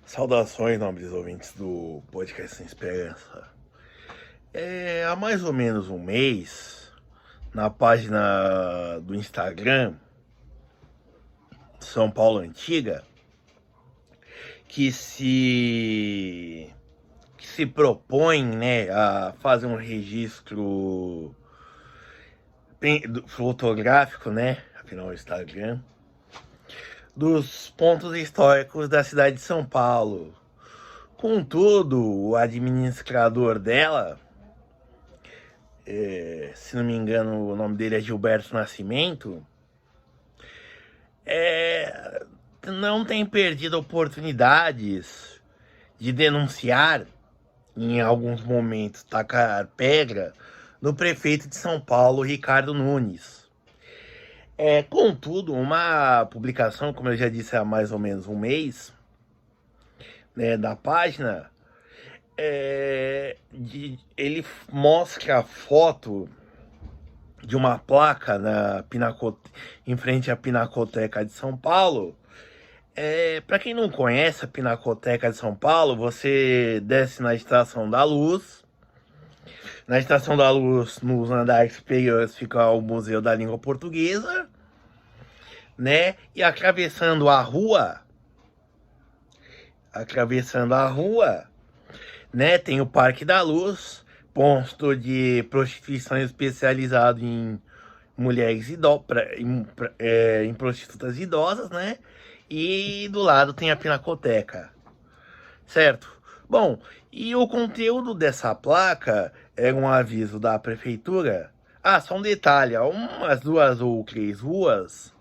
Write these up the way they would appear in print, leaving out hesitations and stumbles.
Saudações, nobres ouvintes do Podcast Sem Esperança. Há mais ou menos um mês, na página do Instagram São Paulo Antiga, que se propõe, né, a fazer um registro fotográfico, né, afinal o Instagram, dos pontos históricos da cidade de São Paulo. Contudo, o administrador dela, se não me engano o nome dele é Gilberto Nascimento, não tem perdido oportunidades de denunciar, em alguns momentos tacar pedra, no prefeito de São Paulo, Ricardo Nunes. Contudo, uma publicação, como eu já disse há mais ou menos um mês, né, da página, ele mostra a foto de uma placa em frente à Pinacoteca de São Paulo. Para quem não conhece a Pinacoteca de São Paulo, você desce na Estação da Luz. Na Estação da Luz, nos andares superiores, fica o Museu da Língua Portuguesa, né? E atravessando a rua, né, tem o Parque da Luz, posto de prostituição especializado em mulheres em prostitutas idosas, né? E do lado tem a Pinacoteca, certo? Bom, e o conteúdo dessa placa é um aviso da prefeitura. Só um detalhe, umas 2 ou 3 ruas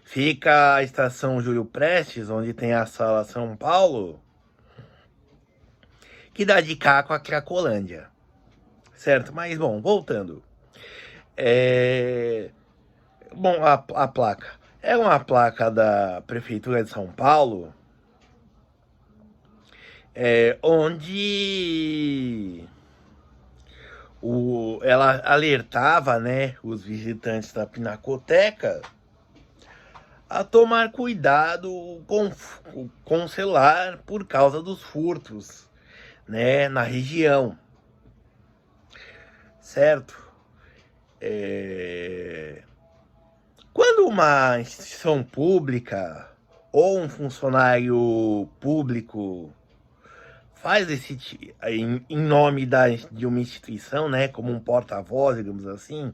fica a estação Júlio Prestes, onde tem a sala São Paulo, que dá de cá com a Cracolândia, certo? Mas, bom, voltando. Bom, a placa é uma placa da Prefeitura de São Paulo, onde ela alertava, né, os visitantes da Pinacoteca a tomar cuidado com o celular por causa dos furtos, né, na região, certo? Quando uma instituição pública ou um funcionário público faz em nome de uma instituição, né, como um porta-voz, digamos assim,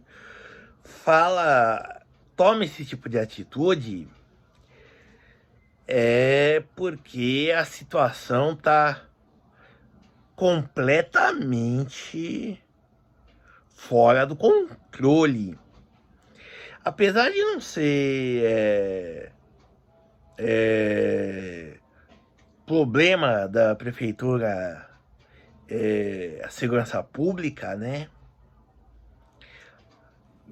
toma esse tipo de atitude, porque a situação está completamente fora do controle. Apesar de não ser problema da prefeitura, a segurança pública, né?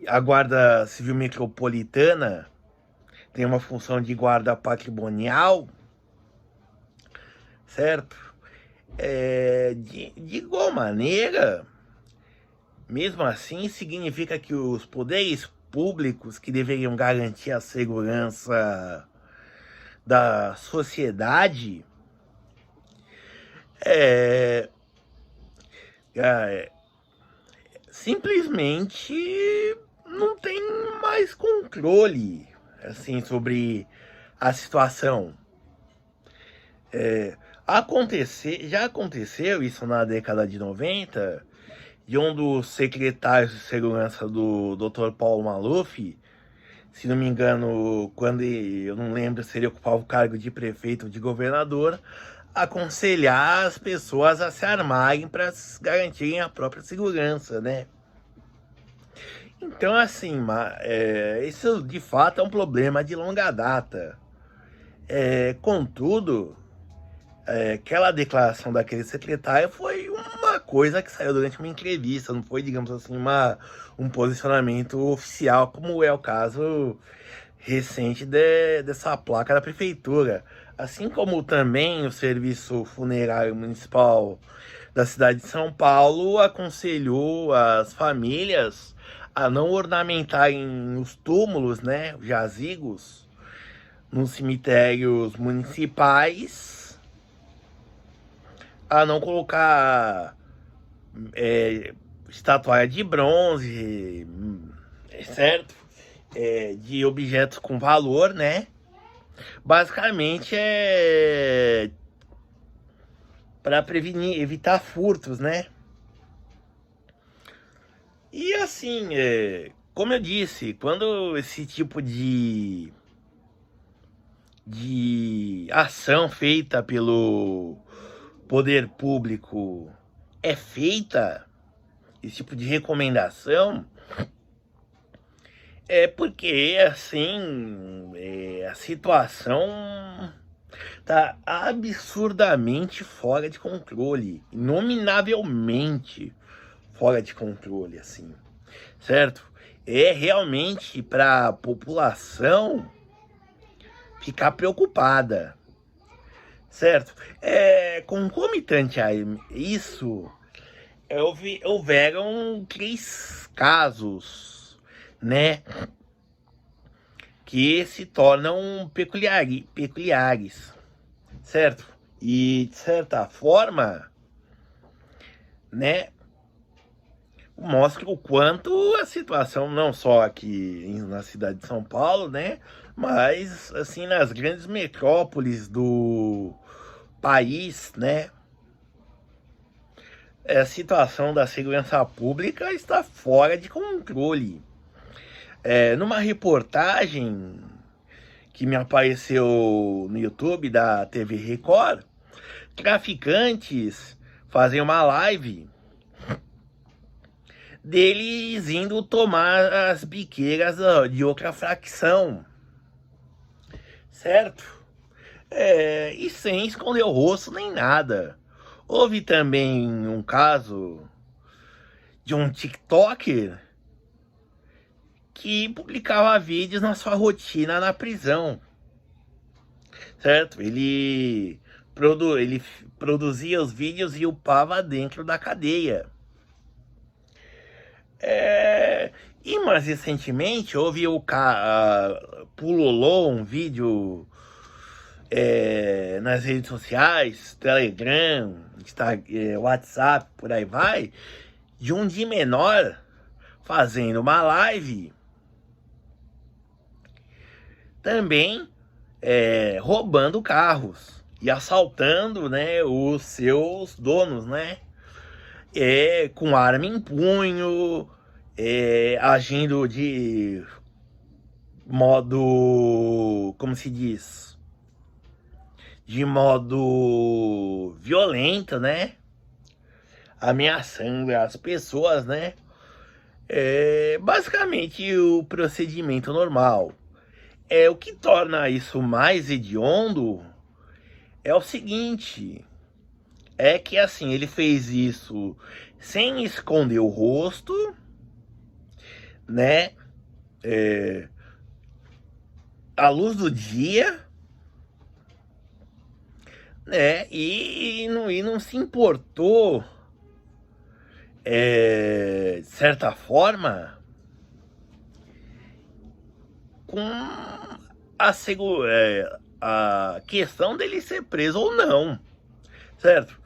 A Guarda Civil Metropolitana tem uma função de guarda patrimonial, certo? De igual maneira, mesmo assim, significa que os poderes públicos, que deveriam garantir a segurança da sociedade, simplesmente não tem mais controle, assim, sobre a situação. Já aconteceu isso na década de 90, de um dos secretários de segurança do Dr. Paulo Maluf, se não me engano, eu não lembro se ele ocupava o cargo de prefeito ou de governador, aconselhar as pessoas a se armarem para garantirem a própria segurança, né? Então, assim, isso de fato é um problema de longa data. Contudo, aquela declaração daquele secretário foi uma coisa que saiu durante uma entrevista, não foi, digamos assim, um posicionamento oficial, como é o caso recente dessa placa da prefeitura. Assim como também o Serviço Funerário Municipal da cidade de São Paulo aconselhou as famílias a não ornamentarem os túmulos, né, os jazigos, nos cemitérios municipais, a não colocar estatuária de bronze, certo? De objetos com valor, né? Basicamente é para prevenir, evitar furtos, né? E assim, como eu disse, quando esse tipo de ação feita pelo poder público é feita, esse tipo de recomendação, é porque, assim, a situação tá absurdamente fora de controle, inominavelmente fora de controle, assim, certo? É realmente para a população ficar preocupada, certo? Concomitante a isso, houveram 3 casos, né, que se tornam peculiares, certo? E, de certa forma, né, mostra o quanto a situação, não só aqui na cidade de São Paulo, né, mas, assim, nas grandes metrópoles do país, né, a situação da segurança pública está fora de controle. Numa reportagem que me apareceu no YouTube da TV Record, traficantes fazem uma live deles indo tomar as biqueiras de outra facção, certo? E sem esconder o rosto nem nada. Houve também um caso de um TikToker que publicava vídeos na sua rotina na prisão, certo? Ele produzia os vídeos e upava dentro da cadeia. E mais recentemente houve pululou um vídeo nas redes sociais, Telegram, WhatsApp, por aí vai, de um de menor fazendo uma live também roubando carros e assaltando, né, os seus donos, né, com arma em punho, agindo de modo, como se diz, de modo violento, né, ameaçando as pessoas, né, basicamente o procedimento normal. O que torna isso mais hediondo é o seguinte, é que assim, ele fez isso sem esconder o rosto, né, à luz do dia, né, e não se importou, de certa forma, com a questão dele ser preso ou não, certo?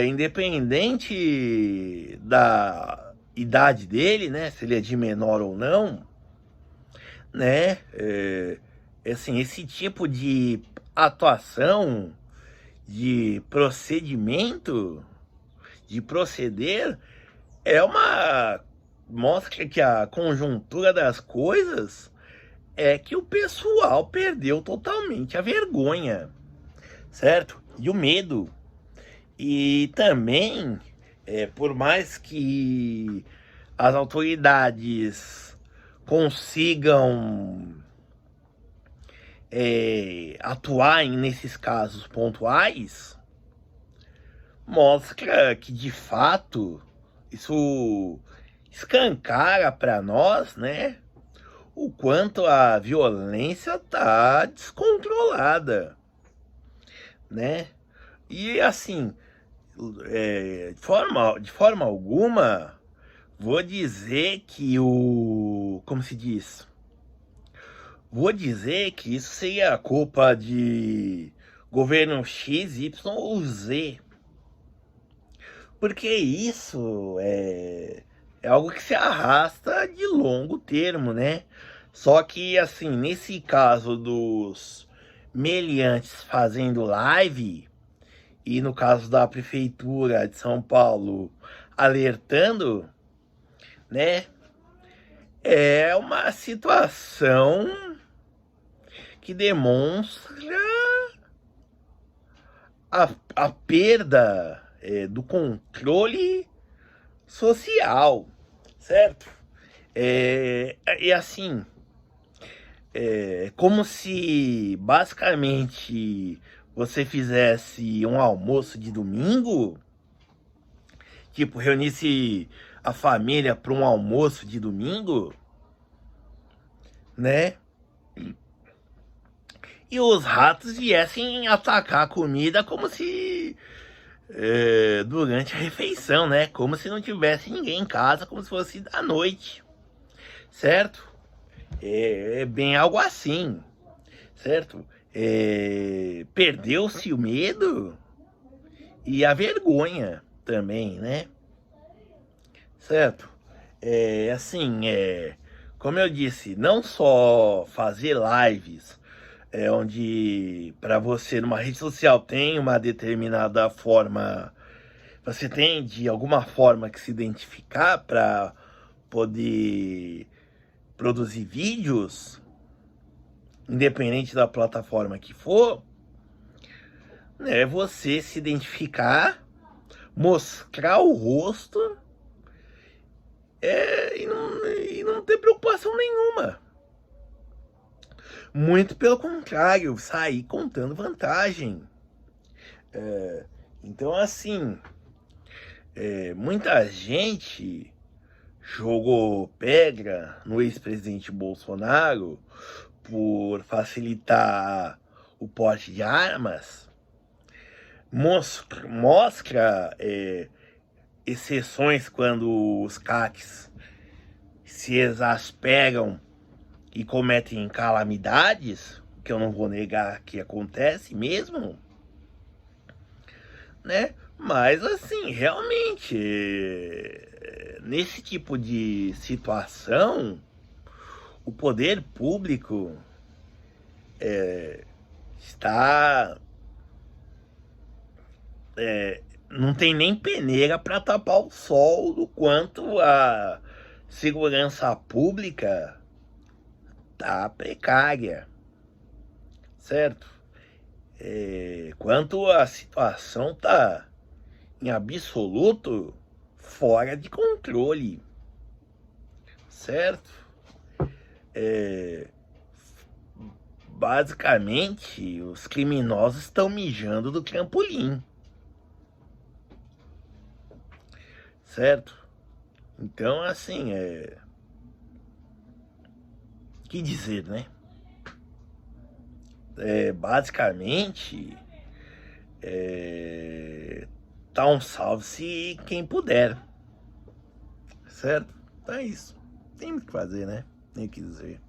Independente da idade dele, né, se ele é de menor ou não, né, assim, esse tipo de atuação, de procedimento, de proceder, mostra que a conjuntura das coisas é que o pessoal perdeu totalmente a vergonha, certo? E o medo. E também, por mais que as autoridades consigam atuar nesses casos pontuais, mostra que de fato isso escancara para nós, né, o quanto a violência tá descontrolada, né? E assim, de forma alguma, vou dizer que como se diz? Vou dizer que isso seria a culpa de governo X, Y ou Z, Porque isso é algo que se arrasta de longo termo, né? Só que, assim, nesse caso dos meliantes fazendo live, e no caso da Prefeitura de São Paulo alertando, né? É uma situação que demonstra a perda do controle social, certo? E assim, como se basicamente você fizesse um almoço de domingo, tipo, reunisse a família para um almoço de domingo, né? E os ratos viessem atacar a comida como se durante a refeição, né? Como se não tivesse ninguém em casa, como se fosse da noite, certo? É bem algo assim, certo? Perdeu-se o medo e a vergonha também, né? Certo? Assim, como eu disse, não só fazer lives onde para você numa rede social tem uma determinada forma, você tem de alguma forma que se identificar para poder produzir vídeos, independente da plataforma que for, né? Você se identificar, mostrar o rosto e não ter preocupação nenhuma. Muito pelo contrário, sair contando vantagem. Então, assim, muita gente jogou pedra no ex-presidente Bolsonaro por facilitar o porte de armas, mostra exceções quando os CACs se exasperam e cometem calamidades, que eu não vou negar que acontece mesmo, né? Mas assim, realmente, nesse tipo de situação, o poder público está não tem nem peneira para tapar o sol do quanto a segurança pública tá precária, certo? Quanto a situação tá em absoluto fora de controle, certo? Basicamente, os criminosos estão mijando do trampolim, certo? Então, assim, que dizer, né? Basicamente, tá um salve-se quem puder, certo? Então é isso. Tem o que fazer, né? Tem o que dizer.